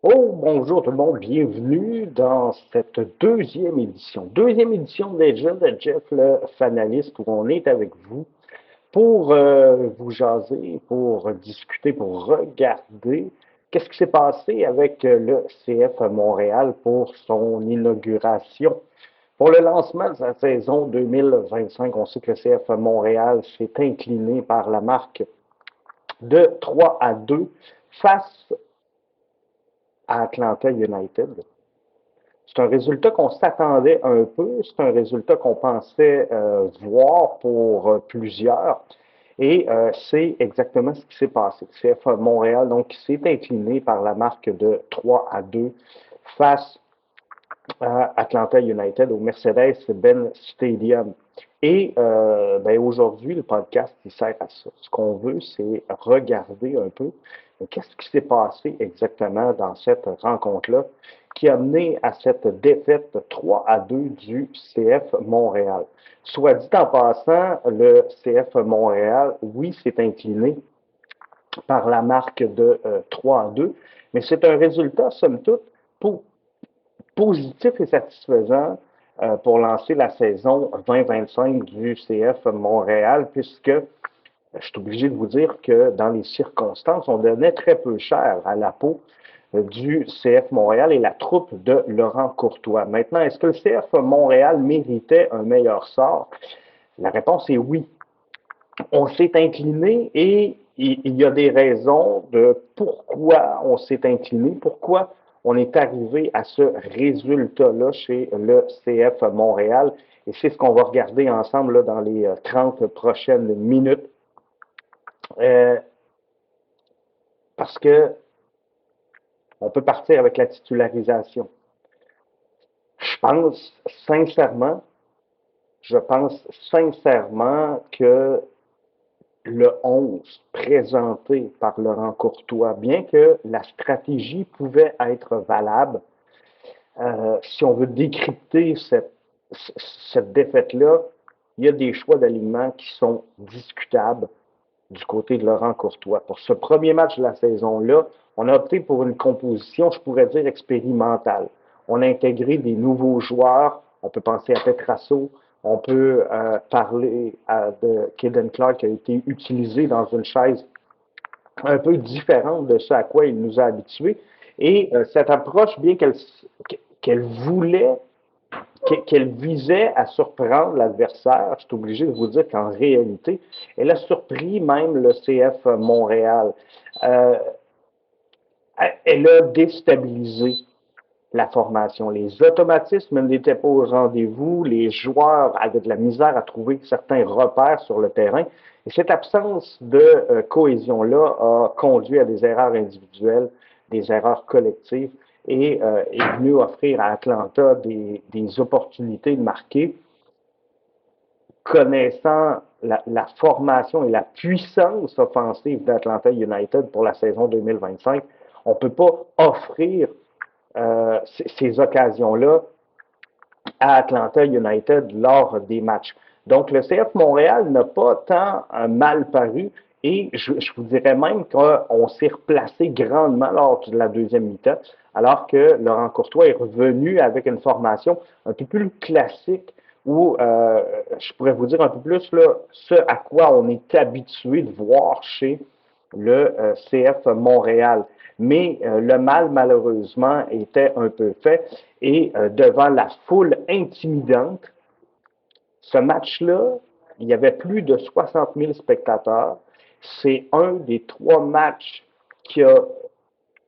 Oh, bonjour tout le monde, bienvenue dans cette deuxième édition déjà de Jeff le Fanaliste, où on est avec vous pour vous jaser, pour discuter, pour regarder qu'est-ce qui s'est passé avec le CF Montréal pour son inauguration. Pour le lancement de sa saison 2025, on sait que le CF Montréal s'est incliné par la marque de 3-2 face à Atlanta United. C'est un résultat qu'on s'attendait un peu, c'est un résultat qu'on pensait voir pour plusieurs. Et c'est exactement ce qui s'est passé. CF Montréal, donc, qui s'est incliné par la marque de 3-2 face à Atlanta United au Mercedes-Benz Stadium. Et ben, aujourd'hui, le podcast, il sert à ça. Ce qu'on veut, c'est regarder un peu qu'est-ce qui s'est passé exactement dans cette rencontre-là qui a mené à cette défaite 3-2 du CF Montréal. Soit dit en passant, le CF Montréal, oui, s'est incliné par la marque de 3-2, mais c'est un résultat, somme toute, pour positif et satisfaisant pour lancer la saison 2025 du CF Montréal, puisque je suis obligé de vous dire que dans les circonstances, on donnait très peu cher à la peau du CF Montréal et la troupe de Laurent Courtois. Maintenant, est-ce que le CF Montréal méritait un meilleur sort? La réponse est oui. On s'est incliné et il y a des raisons de pourquoi on s'est incliné, pourquoi on est arrivé à ce résultat-là chez le CF Montréal. Et c'est ce qu'on va regarder ensemble là, dans les 30 prochaines minutes. Euh, parce que on peut partir avec la titularisation. Je pense sincèrement, je pense sincèrement que le 11 présenté par Laurent Courtois, bien que la stratégie pouvait être valable, si on veut décrypter cette défaite-là, il y a des choix d'alignement qui sont discutables du côté de Laurent Courtois. Pour ce premier match de la saison-là, on a opté pour une composition, je pourrais dire, expérimentale. On a intégré des nouveaux joueurs. On peut penser à Petrasso. On peut parler de Kaden Clark qui a été utilisé dans une chaise un peu différente de ce à quoi il nous a habitués. Et cette approche, bien qu'elle voulait qu'elle visait à surprendre l'adversaire. Je suis obligé de vous dire qu'en réalité, elle a surpris même le CF Montréal. Euh, Elle a déstabilisé la formation. Les automatismes n'étaient pas au rendez-vous. Les joueurs avaient de la misère à trouver certains repères sur le terrain. Et cette absence de cohésion-là a conduit à des erreurs individuelles, des erreurs collectives et est venu offrir à Atlanta des opportunités de marquer. Connaissant la formation et la puissance offensive d'Atlanta United pour la saison 2025, on ne peut pas offrir ces occasions-là à Atlanta United lors des matchs. Donc, le CF Montréal n'a pas tant mal paru et je vous dirais même qu'on s'est replacé grandement lors de la deuxième mi-temps, alors que Laurent Courtois est revenu avec une formation un peu plus classique où je pourrais vous dire un peu plus là, ce à quoi on est habitué de voir chez le CF Montréal. Mais le mal, malheureusement, était un peu fait. Et devant la foule intimidante, ce match-là, il y avait plus de 60 000 spectateurs. C'est un des trois matchs qui a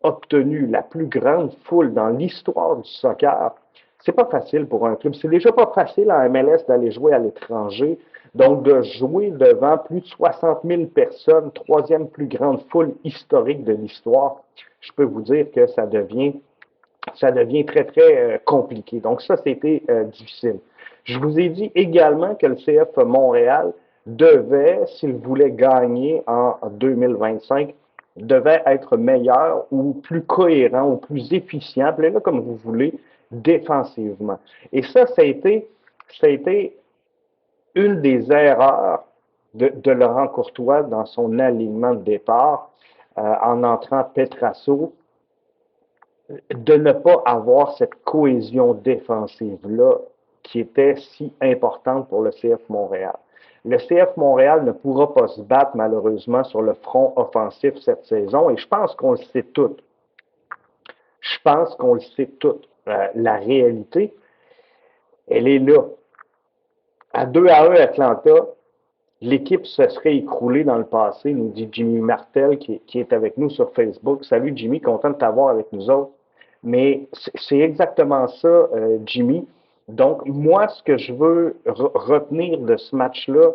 obtenu la plus grande foule dans l'histoire du soccer. C'est pas facile pour un club. C'est déjà pas facile en MLS d'aller jouer à l'étranger. Donc, de jouer devant plus de 60 000 personnes, troisième plus grande foule historique de l'histoire, je peux vous dire que ça devient très, très compliqué. Donc, ça, c'était difficile. Je vous ai dit également que le CF Montréal devait, s'il voulait gagner en 2025, devait être meilleur ou plus cohérent ou plus efficient, appelez-le comme vous voulez, défensivement. Et ça a été une des erreurs de Laurent Courtois dans son alignement de départ en entrant Petrasso de ne pas avoir cette cohésion défensive-là qui était si importante pour le CF Montréal. Le CF Montréal ne pourra pas se battre malheureusement sur le front offensif cette saison et je pense qu'on le sait tout. Je pense qu'on le sait tout. La réalité, elle est là. À 2-1 Atlanta, l'équipe se serait écroulée dans le passé, nous dit Jimmy Martel qui est avec nous sur Facebook. Salut Jimmy, content de t'avoir avec nous autres. Mais c'est exactement ça, Jimmy. Donc, moi, ce que je veux retenir de ce match-là,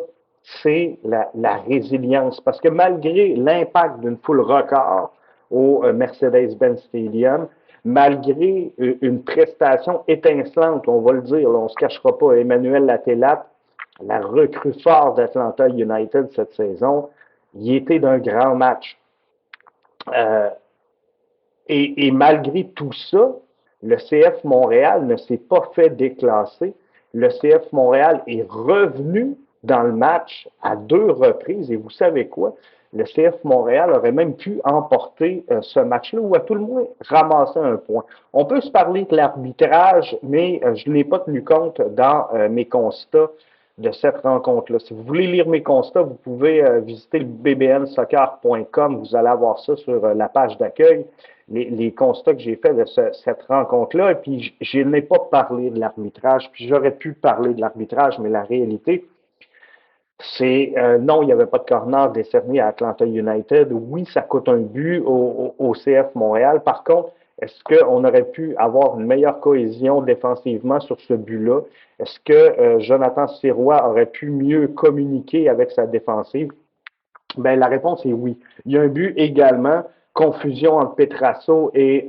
c'est la résilience. Parce que malgré l'impact d'une foule record au Mercedes-Benz Stadium, malgré une prestation étincelante, on va le dire, là, on ne se cachera pas, Emmanuel Latelat, la recrue forte d'Atlanta United cette saison, il était d'un grand match. Euh, et malgré tout ça, le CF Montréal ne s'est pas fait déclasser. Le CF Montréal est revenu dans le match à 2 reprises. Et vous savez quoi? Le CF Montréal aurait même pu emporter ce match-là ou à tout le moins ramasser un point. On peut se parler de l'arbitrage, mais je n'ai pas tenu compte dans mes constats de cette rencontre-là. Si vous voulez lire mes constats, vous pouvez visiter le bbnsoccer.com. Vous allez avoir ça sur la page d'accueil. Les constats que j'ai faits de cette rencontre-là, et puis je n'ai pas parlé de l'arbitrage, puis j'aurais pu parler de l'arbitrage, mais la réalité, c'est non, il n'y avait pas de corner décerné à Atlanta United. Oui, ça coûte un but au CF Montréal. Par contre, est-ce qu'on aurait pu avoir une meilleure cohésion défensivement sur ce but-là? Est-ce que Jonathan Sirois aurait pu mieux communiquer avec sa défensive? Ben, la réponse est oui. Il y a un but également, confusion entre Petrasso et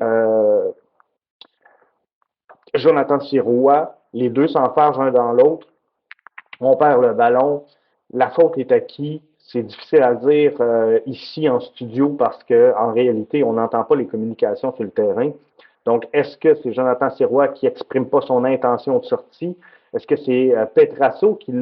Jonathan Sirois. Les deux s'enfargent l'un dans l'autre. On perd le ballon. La faute est à qui? C'est difficile à dire ici en studio parce qu'en réalité, on n'entend pas les communications sur le terrain. Donc, est-ce que c'est Jonathan Sirois qui n'exprime pas son intention de sortie? Est-ce que c'est Petrasso qui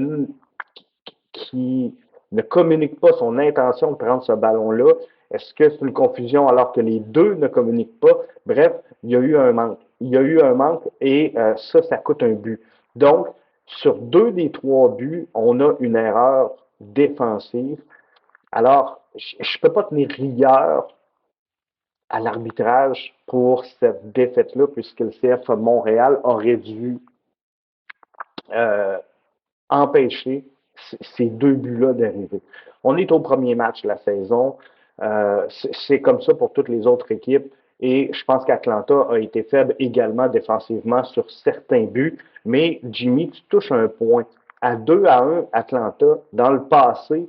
ne communique pas son intention de prendre ce ballon-là? Est-ce que c'est une confusion alors que les deux ne communiquent pas? Bref, il y a eu un manque. Il y a eu un manque et ça coûte un but. Donc, sur 2 des 3 buts, on a une erreur défensive. Alors, je ne peux pas tenir rigueur à l'arbitrage pour cette défaite-là, puisque le CF Montréal aurait dû empêcher ces 2 buts-là d'arriver. On est au premier match de la saison. C'est comme ça pour toutes les autres équipes. Et je pense qu'Atlanta a été faible également défensivement sur certains buts. Mais Jimmy, tu touches un point. À 2-1, Atlanta, dans le passé,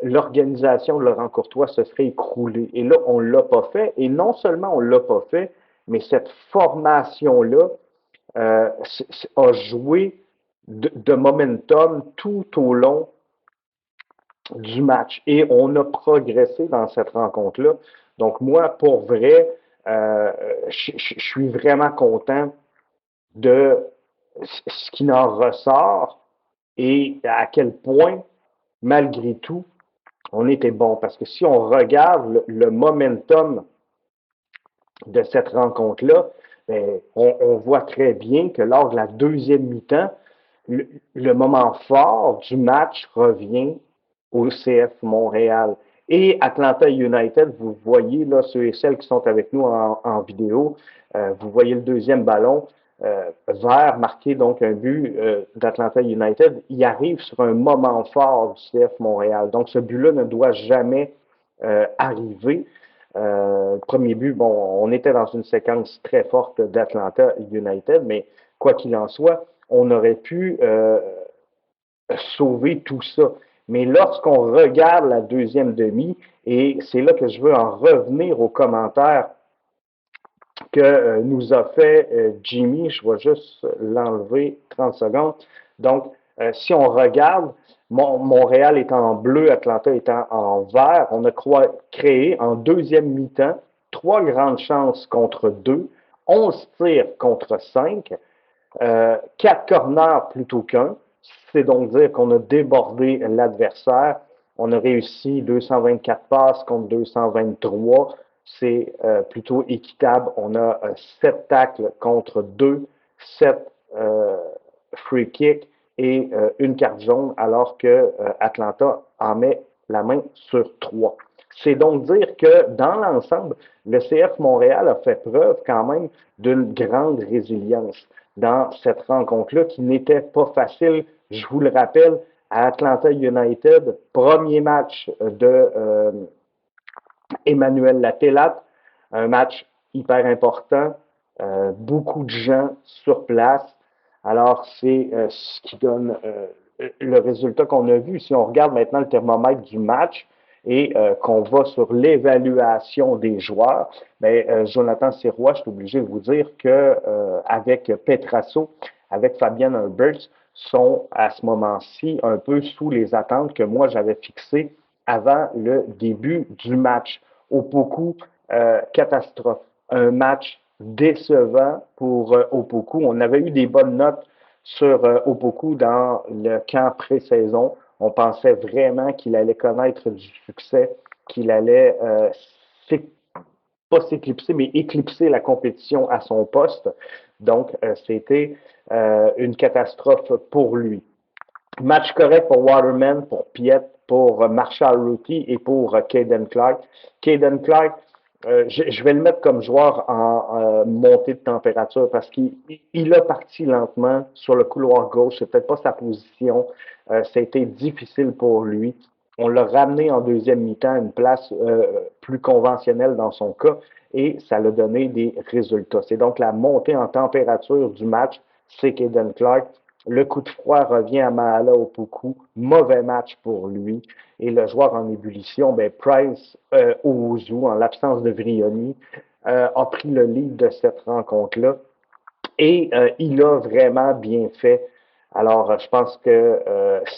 l'organisation de Laurent Courtois se serait écroulée. Et là, on ne l'a pas fait. Et non seulement on ne l'a pas fait, mais cette formation-là a joué de momentum tout au long du match. Et on a progressé dans cette rencontre-là. Donc, moi, pour vrai, je suis vraiment content de ce qui en ressort et à quel point, malgré tout, on était bon. Parce que si on regarde le momentum de cette rencontre-là, ben, on voit très bien que lors de la deuxième mi-temps, le moment fort du match revient au CF Montréal. Et Atlanta United, vous voyez là, ceux et celles qui sont avec nous en vidéo, vous voyez le deuxième ballon vert marqué donc un but d'Atlanta United. Il arrive sur un moment fort du CF Montréal. Donc ce but-là ne doit jamais arriver. Le premier but, bon, on était dans une séquence très forte d'Atlanta United, mais quoi qu'il en soit, on aurait pu sauver tout ça. Mais lorsqu'on regarde la deuxième demi, et c'est là que je veux en revenir aux commentaires que nous a fait Jimmy, je vais juste l'enlever 30 secondes. Donc, si on regarde, Montréal est en bleu, Atlanta est en vert, on a créé en deuxième mi-temps 3 grandes chances contre 2, 11 tirs contre 5, 4 corners plutôt qu'un. C'est donc dire qu'on a débordé l'adversaire. On a réussi 224 passes contre 223. c'est plutôt équitable. On a 7 tacles contre 2, 7 free kicks et une carte jaune, alors que Atlanta en met la main sur 3. C'est donc dire que dans l'ensemble, le CF Montréal a fait preuve quand même d'une grande résilience dans cette rencontre-là qui n'était pas facile. Je vous le rappelle, à Atlanta United, premier match de Emmanuel Latelat, un match hyper important, beaucoup de gens sur place. Alors, c'est ce qui donne le résultat qu'on a vu. Si on regarde maintenant le thermomètre du match et qu'on va sur l'évaluation des joueurs, bien, Jonathan Sirois, je suis obligé de vous dire que avec Petrasso, avec Fabien Herbert, sont à ce moment-ci un peu sous les attentes que moi j'avais fixées avant le début du match. Opoku, catastrophe. Un match décevant pour Opoku. On avait eu des bonnes notes sur Opoku dans le camp pré-saison. On pensait vraiment qu'il allait connaître du succès, qu'il allait pas s'éclipser, mais éclipser la compétition à son poste. Donc, c'était une catastrophe pour lui. Match correct pour Waterman, pour Piet, pour Marshall Rookie et pour Caden Clark. Caden Clark, je vais le mettre comme joueur en montée de température parce qu'il a parti lentement sur le couloir gauche. C'est peut-être pas sa position. Ça a été difficile pour lui. On l'a ramené en deuxième mi-temps à une place plus conventionnelle dans son cas et ça l'a donné des résultats. C'est donc la montée en température du match, c'est Caden Clark. Le coup de froid revient à Mahala Opoku. Mauvais match pour lui. Et le joueur en ébullition, ben Price Owusu, en l'absence de Vrioni, a pris le lead de cette rencontre-là. Et il a vraiment bien fait. Alors, je pense que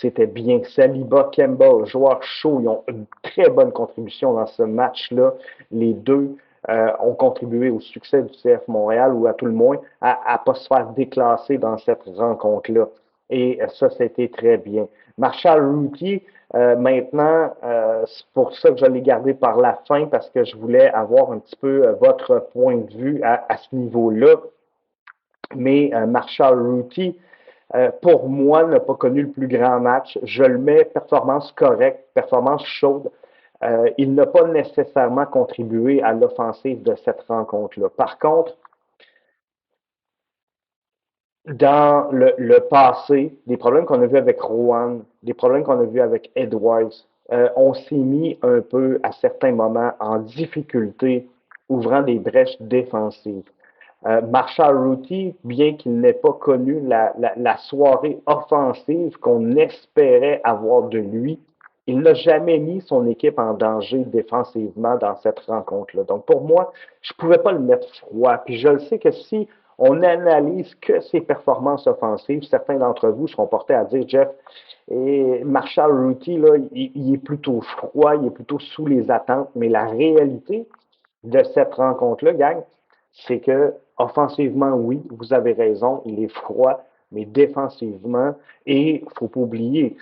c'était bien. Saliba, Kemba, joueurs chauds, ils ont une très bonne contribution dans ce match-là. Les deux ont contribué au succès du CF Montréal, ou à tout le moins, à ne pas se faire déclasser dans cette rencontre-là. Et ça, c'était très bien. Marshall Rookie, maintenant, c'est pour ça que je l'ai gardé par la fin, parce que je voulais avoir un petit peu votre point de vue à ce niveau-là. Mais Marshall Rookie, pour moi, n'a pas connu le plus grand match. Je le mets performance correcte, performance chaude. Il n'a pas nécessairement contribué à l'offensive de cette rencontre-là. Par contre, dans le passé, des problèmes qu'on a vus avec Rowan, des problèmes qu'on a vus avec Edwards, on s'est mis un peu à certains moments en difficulté, ouvrant des brèches défensives. Marshall Rookie, bien qu'il n'ait pas connu la soirée offensive qu'on espérait avoir de lui, il n'a jamais mis son équipe en danger défensivement dans cette rencontre-là. Donc pour moi, je ne pouvais pas le mettre froid. Puis je le sais que si on analyse que ses performances offensives, certains d'entre vous seront portés à dire, Jeff, et Marshall Rookie, là, il est plutôt froid, il est plutôt sous les attentes. Mais la réalité de cette rencontre-là, gang, c'est que offensivement, oui, vous avez raison, il est froid, mais défensivement, et il ne faut pas oublier,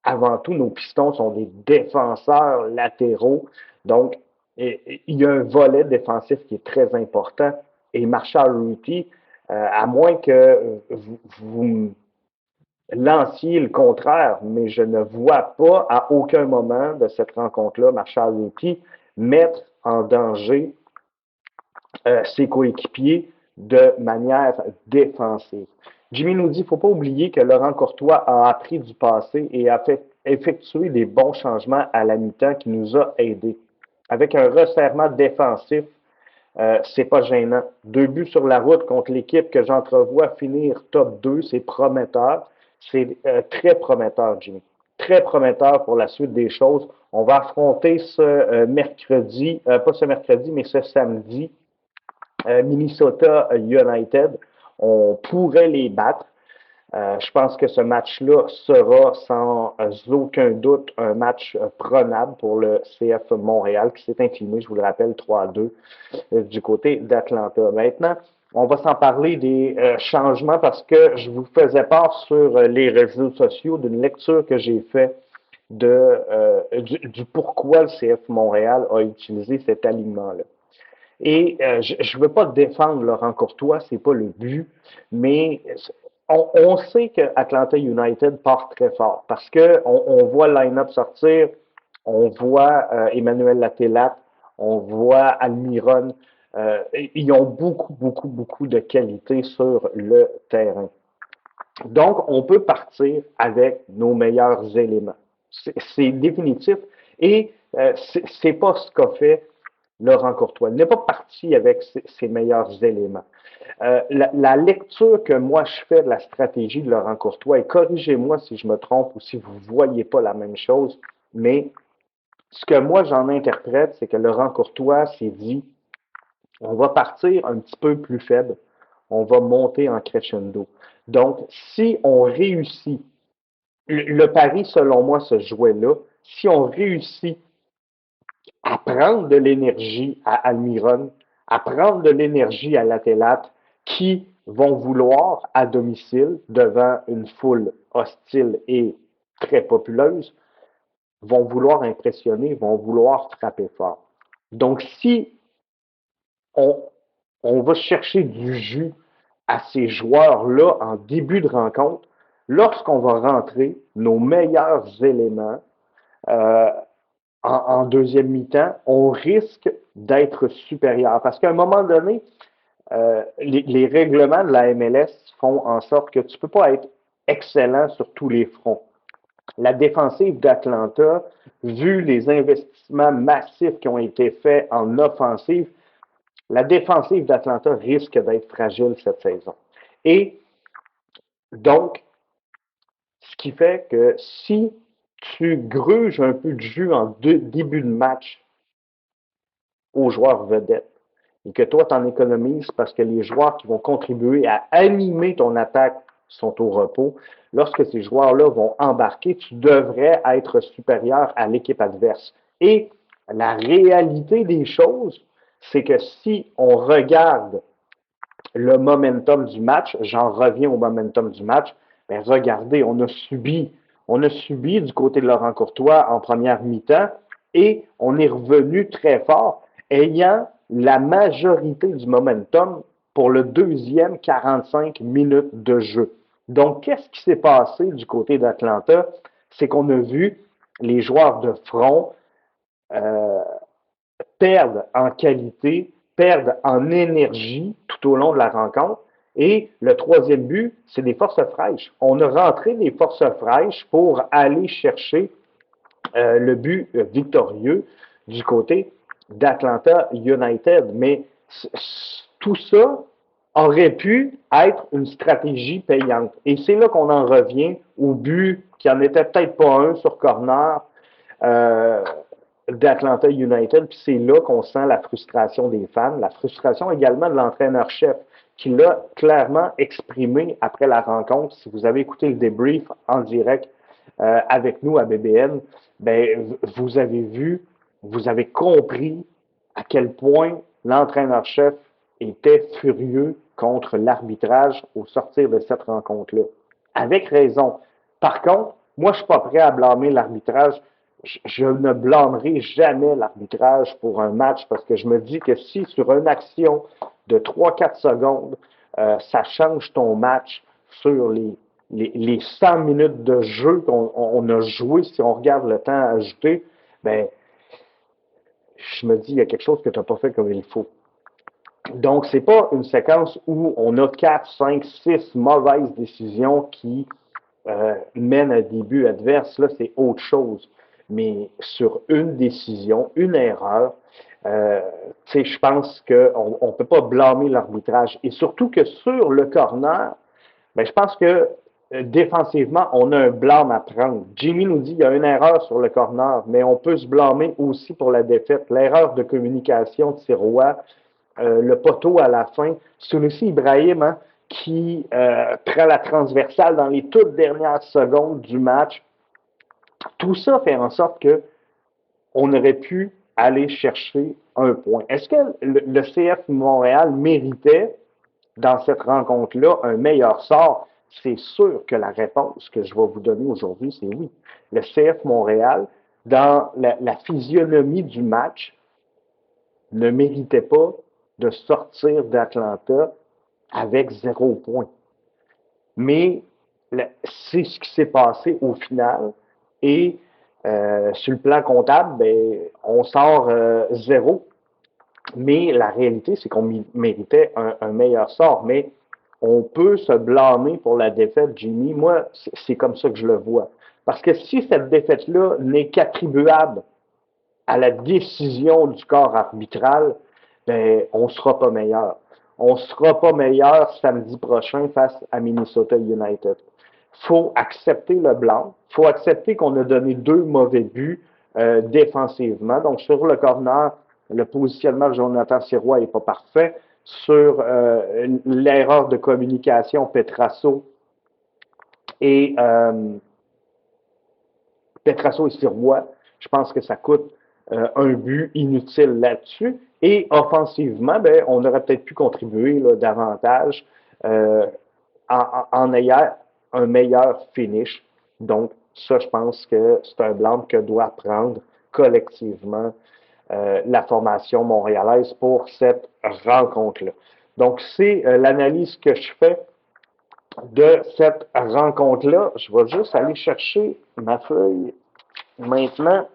avant tout, nos Pistons sont des défenseurs latéraux. Donc, il y a un volet défensif qui est très important. Et Marshall Rookie, à moins que vous lanciez le contraire, mais je ne vois pas à aucun moment de cette rencontre-là Marshall Rookie mettre en danger ses coéquipiers de manière défensive. Jimmy nous dit, il ne faut pas oublier que Laurent Courtois a appris du passé et a fait effectuer des bons changements à la mi-temps qui nous a aidés. Avec un resserrement défensif, c'est pas gênant. 2 buts sur la route contre l'équipe que j'entrevois finir top 2, c'est prometteur. C'est très prometteur, Jimmy. Très prometteur pour la suite des choses. On va affronter ce mercredi, pas ce mercredi, mais ce samedi, Minnesota United. On pourrait les battre. Je pense que ce match-là sera sans aucun doute un match prenable pour le CF Montréal qui s'est incliné, je vous le rappelle, 3-2 du côté d'Atlanta. Maintenant, on va s'en parler des changements parce que je vous faisais part sur les réseaux sociaux d'une lecture que j'ai faite du pourquoi le CF Montréal a utilisé cet alignement-là. Et je ne veux pas défendre Laurent Courtois, c'est pas le but, mais on sait que Atlanta United part très fort parce que on voit le line-up sortir, on voit Emmanuel Latelat, on voit Almiron. Ils ont beaucoup, beaucoup, beaucoup de qualité sur le terrain. Donc, on peut partir avec nos meilleurs éléments. C'est définitif. Et c'est pas ce qu'a fait Laurent Courtois. Il n'est pas parti avec ses meilleurs éléments. La lecture que moi je fais de la stratégie de Laurent Courtois, et corrigez-moi si je me trompe ou si vous ne voyez pas la même chose, mais ce que moi j'en interprète, c'est que Laurent Courtois s'est dit, on va partir un petit peu plus faible, on va monter en crescendo. Donc, si on réussit, le pari selon moi se jouait là, si on réussit à prendre de l'énergie à Almiron, à prendre de l'énergie à Latelat, qui vont vouloir, à domicile, devant une foule hostile et très populeuse, vont vouloir impressionner, vont vouloir frapper fort. Donc, si on, on va chercher du jus à ces joueurs-là en début de rencontre, lorsqu'on va rentrer nos meilleurs éléments, euh, en deuxième mi-temps, on risque d'être supérieur. Parce qu'à un moment donné, les règlements de la MLS font en sorte que tu ne peux pas être excellent sur tous les fronts. La défensive d'Atlanta, vu les investissements massifs qui ont été faits en offensive, la défensive d'Atlanta risque d'être fragile cette saison. Et donc, ce qui fait que si tu gruges un peu de jus en début de match aux joueurs vedettes et que toi, tu en économises parce que les joueurs qui vont contribuer à animer ton attaque sont au repos, lorsque ces joueurs-là vont embarquer, tu devrais être supérieur à l'équipe adverse. Et la réalité des choses, c'est que si on regarde le momentum du match, j'en reviens au momentum du match, bien regardez, on a subi du côté de Laurent Courtois en première mi-temps et on est revenu très fort, ayant la majorité du momentum pour le deuxième 45 minutes de jeu. Donc, qu'est-ce qui s'est passé du côté d'Atlanta? C'est qu'on a vu les joueurs de front euh, perdent en qualité, perdent en énergie tout au long de la rencontre. Et le troisième but, c'est des forces fraîches. On a rentré des forces fraîches pour aller chercher le but victorieux du côté d'Atlanta United. Mais tout ça aurait pu être une stratégie payante. Et c'est là qu'on en revient au but qui en était peut-être pas un sur corner. Euh, d'Atlanta United, puis c'est là qu'on sent la frustration des fans, la frustration également de l'entraîneur-chef, qui l'a clairement exprimé après la rencontre. Si vous avez écouté le débrief en direct avec nous à BBN, ben, vous avez vu, vous avez compris à quel point l'entraîneur-chef était furieux contre l'arbitrage au sortir de cette rencontre-là. Avec raison. Par contre, moi, je ne suis pas prêt à blâmer l'arbitrage. Je ne blâmerai jamais l'arbitrage pour un match parce que je me dis que si sur une action de 3-4 secondes, ça change ton match sur les 100 minutes de jeu qu'on a joué, si on regarde le temps ajouté, ben, je me dis, il y a quelque chose que tu n'as pas fait comme il faut. Donc, ce n'est pas une séquence où on a 4, 5, 6 mauvaises décisions qui mènent à des buts adverses. Là, c'est autre chose. Mais sur une décision, une erreur, je pense qu'on ne peut pas blâmer l'arbitrage. Et surtout que sur le corner, ben, je pense que défensivement, on a un blâme à prendre. Jimmy nous dit qu'il y a une erreur sur le corner, mais on peut se blâmer aussi pour la défaite. L'erreur de communication de Sirois, le poteau à la fin. Sunusi Ibrahim, hein, qui prend la transversale dans les toutes dernières secondes du match. Tout ça fait en sorte que on aurait pu aller chercher un point. Est-ce que le CF Montréal méritait, dans cette rencontre-là, un meilleur sort? C'est sûr que la réponse que je vais vous donner aujourd'hui, c'est oui. Le CF Montréal, dans la physionomie du match, ne méritait pas de sortir d'Atlanta avec 0 point. Mais c'est ce qui s'est passé au final. Et sur le plan comptable, ben, on sort 0. Mais la réalité, c'est qu'on méritait un meilleur sort. Mais on peut se blâmer pour la défaite, Jimmy. Moi, c'est comme ça que je le vois. Parce que si cette défaite-là n'est qu'attribuable à la décision du corps arbitral, ben, on ne sera pas meilleur. On ne sera pas meilleur samedi prochain face à Minnesota United. Il faut accepter le blanc. Il faut accepter qu'on a donné 2 mauvais buts défensivement. Donc, sur le corner, le positionnement de Jonathan Sirois n'est pas parfait. Sur l'erreur de communication, Petrasso et Sirois, je pense que ça coûte un but inutile là-dessus. Et offensivement, ben, on aurait peut-être pu contribuer là, davantage en ayant un meilleur finish. Donc, ça, je pense que c'est un blanc que doit prendre collectivement la formation montréalaise pour cette rencontre-là. Donc, c'est l'analyse que je fais de cette rencontre-là. Je vais juste aller chercher ma feuille maintenant.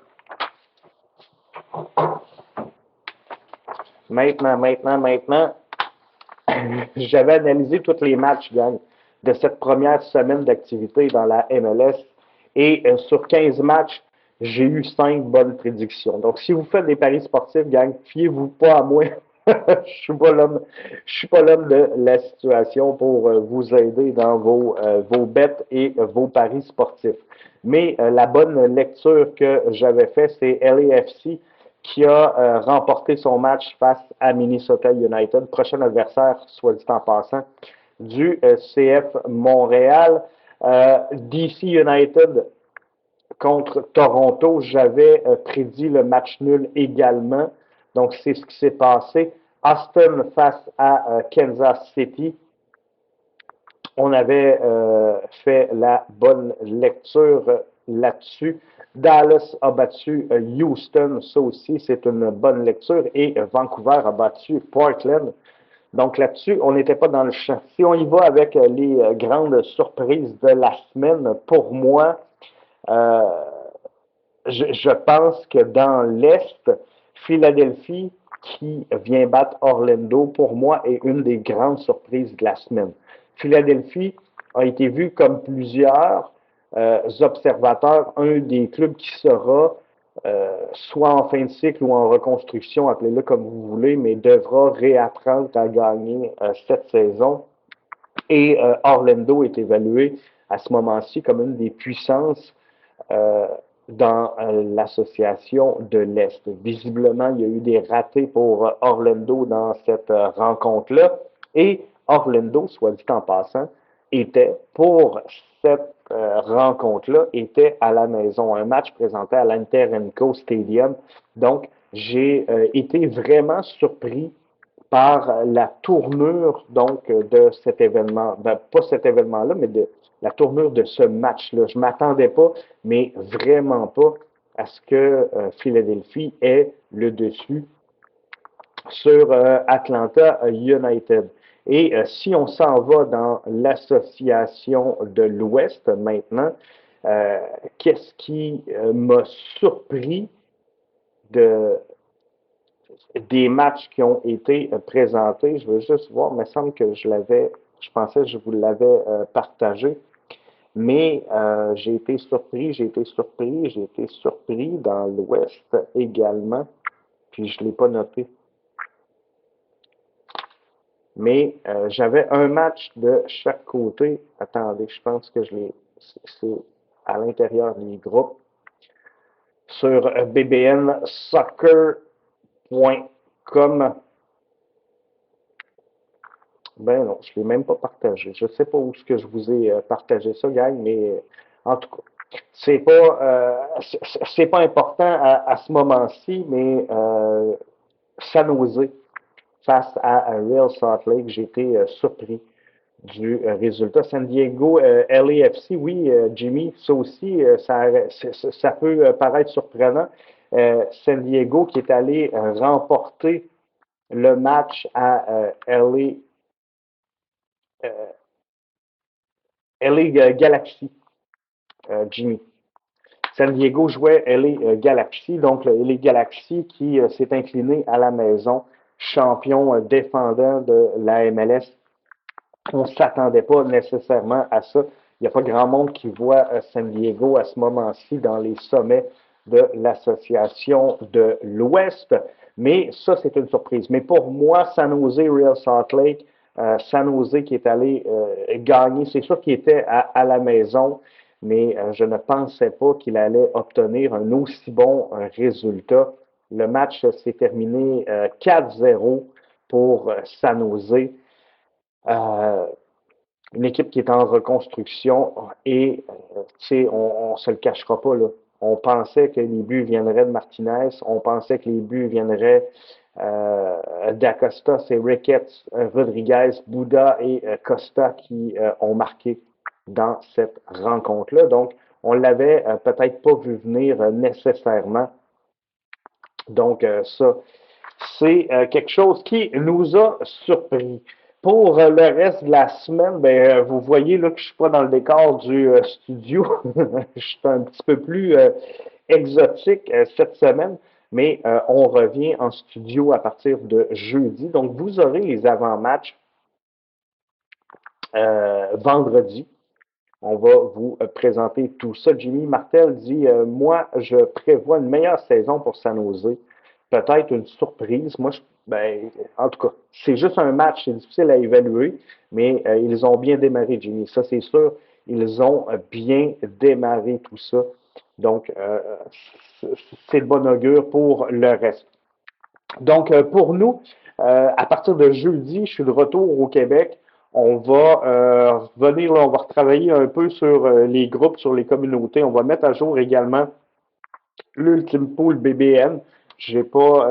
J'avais analysé tous les matchs, gang, de cette première semaine d'activité dans la MLS. Et sur 15 matchs, j'ai eu 5 bonnes prédictions. Donc, si vous faites des paris sportifs, gang, fiez-vous pas à moi. Je suis pas l'homme de la situation pour vous aider dans vos bets et vos paris sportifs. Mais la bonne lecture que j'avais faite, c'est LAFC qui a remporté son match face à Minnesota United, prochain adversaire, soit dit en passant, du CF Montréal. DC United contre Toronto, j'avais prédit le match nul également. Donc, c'est ce qui s'est passé. Austin face à Kansas City. On avait fait la bonne lecture là-dessus. Dallas a battu Houston, ça aussi, c'est une bonne lecture. Et Vancouver a battu Portland. Donc là-dessus, on n'était pas dans le champ. Si on y va avec les grandes surprises de la semaine, pour moi, je pense que dans l'Est, Philadelphie, qui vient battre Orlando, pour moi, est une des grandes surprises de la semaine. Philadelphie a été vu comme plusieurs observateurs, un des clubs qui sera soit en fin de cycle ou en reconstruction, appelez-le comme vous voulez, mais devra réapprendre à gagner cette saison. Et Orlando est évalué à ce moment-ci comme une des puissances dans l'association de l'Est. Visiblement, il y a eu des ratés pour Orlando dans cette rencontre-là. Et Orlando, soit dit en passant, était pour cette rencontre-là, était à la maison. Un match présenté à l'Inter-Enco Stadium. Donc, j'ai été vraiment surpris par la tournure donc de cet événement, ben, pas cet événement-là, mais de la tournure de ce match-là. Je ne m'attendais pas, mais vraiment pas, à ce que Philadelphie ait le dessus sur Atlanta United. Et si on s'en va dans l'association de l'Ouest maintenant, qu'est-ce qui m'a surpris des matchs qui ont été présentés? Je veux juste voir, il me semble que je pensais que je vous l'avais partagé. Mais j'ai été surpris dans l'Ouest également, puis je ne l'ai pas noté. Mais j'avais un match de chaque côté. Attendez, je pense que c'est à l'intérieur des groupes. Sur bbnsoccer.com. Ben non, je ne l'ai même pas partagé. Je ne sais pas où est-ce que je vous ai partagé ça, gang, mais en tout cas, c'est pas important à ce moment-ci, mais San Jose face à Real Salt Lake, j'ai été surpris du résultat. San Diego, LAFC, oui, Jimmy, ça aussi, ça peut paraître surprenant. San Diego qui est allé remporter le match à LA Galaxy, Jimmy. San Diego jouait LA Galaxy, donc le LA Galaxy qui s'est incliné à la maison, champion défendant de la MLS. On ne s'attendait pas nécessairement à ça. Il n'y a pas grand monde qui voit San Diego à ce moment-ci dans les sommets de l'Association de l'Ouest, mais ça, c'est une surprise. Mais pour moi, San Jose, Real Salt Lake, San Jose qui est allé gagner, c'est sûr qu'il était à la maison, mais je ne pensais pas qu'il allait obtenir un aussi bon résultat. Le match s'est terminé 4-0 pour San Jose. Une équipe qui est en reconstruction et, tu sais, on ne se le cachera pas, là. On pensait que les buts viendraient de Martinez, on pensait que les buts viendraient d'Acosta, c'est Ricketts, Rodriguez, Bouda et Costa qui ont marqué dans cette rencontre-là. Donc, on l'avait peut-être pas vu venir nécessairement. Donc, ça, c'est quelque chose qui nous a surpris. Pour le reste de la semaine, ben, vous voyez là, que je ne suis pas dans le décor du studio. Je suis un petit peu plus exotique cette semaine, mais on revient en studio à partir de jeudi. Donc, vous aurez les avant-matchs vendredi. On va vous présenter tout ça. Jimmy Martel dit moi, je prévois une meilleure saison pour San Jose. Peut-être une surprise. Moi, ben, en tout cas, c'est juste un match, c'est difficile à évaluer, mais ils ont bien démarré, Jimmy. Ça, c'est sûr. Ils ont bien démarré tout ça. Donc, c'est de bon augure pour le reste. Donc, pour nous, à partir de jeudi, je suis de retour au Québec. On va revenir, là, on va retravailler un peu sur les groupes, sur les communautés. On va mettre à jour également l'Ultime Pool BBN. Je ne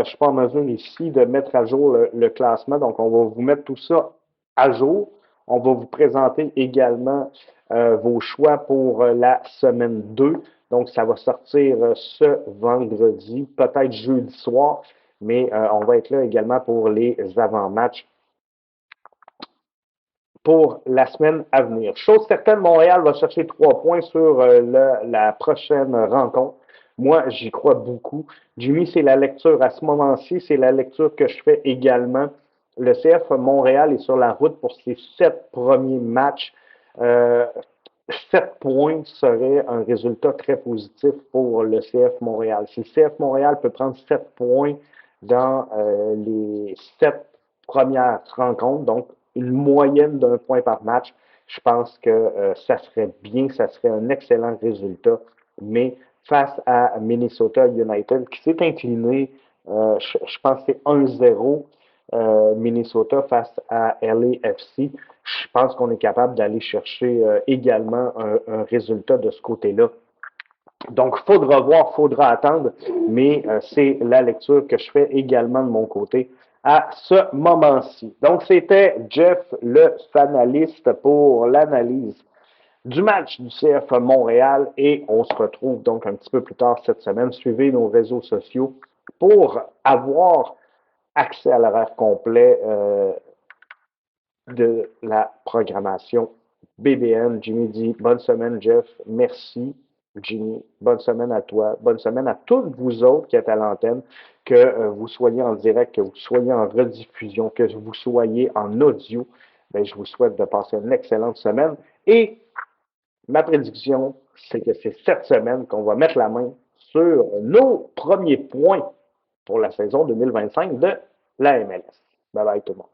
suis pas en mesure ici de mettre à jour le classement, donc on va vous mettre tout ça à jour. On va vous présenter également vos choix pour la semaine 2. Donc, ça va sortir ce vendredi, peut-être jeudi soir, mais on va être là également pour les avant-matchs pour la semaine à venir. Chose certaine, Montréal va chercher 3 points sur la prochaine rencontre. Moi, j'y crois beaucoup. Jimmy, c'est la lecture à ce moment-ci, c'est la lecture que je fais également. Le CF Montréal est sur la route pour ses 7 premiers matchs. 7 points serait un résultat très positif pour le CF Montréal. Si le CF Montréal peut prendre 7 points dans les 7 premières rencontres, donc une moyenne d'un point par match, je pense que ça serait bien, ça serait un excellent résultat. Mais face à Minnesota United, qui s'est incliné, je pense que c'est 1-0 Minnesota face à LAFC, je pense qu'on est capable d'aller chercher également un résultat de ce côté-là. Donc, faudra voir, faudra attendre, mais c'est la lecture que je fais également de mon côté à ce moment-ci. Donc, c'était Jeff, le fanaliste, pour l'analyse du match du CF Montréal et on se retrouve donc un petit peu plus tard cette semaine. Suivez nos réseaux sociaux pour avoir accès à l'horaire complet de la programmation BBN. Jimmy dit bonne semaine, Jeff. Merci, Jimmy. Bonne semaine à toi. Bonne semaine à tous vous autres qui êtes à l'antenne, que vous soyez en direct, que vous soyez en rediffusion, que vous soyez en audio. Bien, je vous souhaite de passer une excellente semaine. Et ma prédiction, c'est que c'est cette semaine qu'on va mettre la main sur nos premiers points pour la saison 2025 de la MLS. Bye bye tout le monde.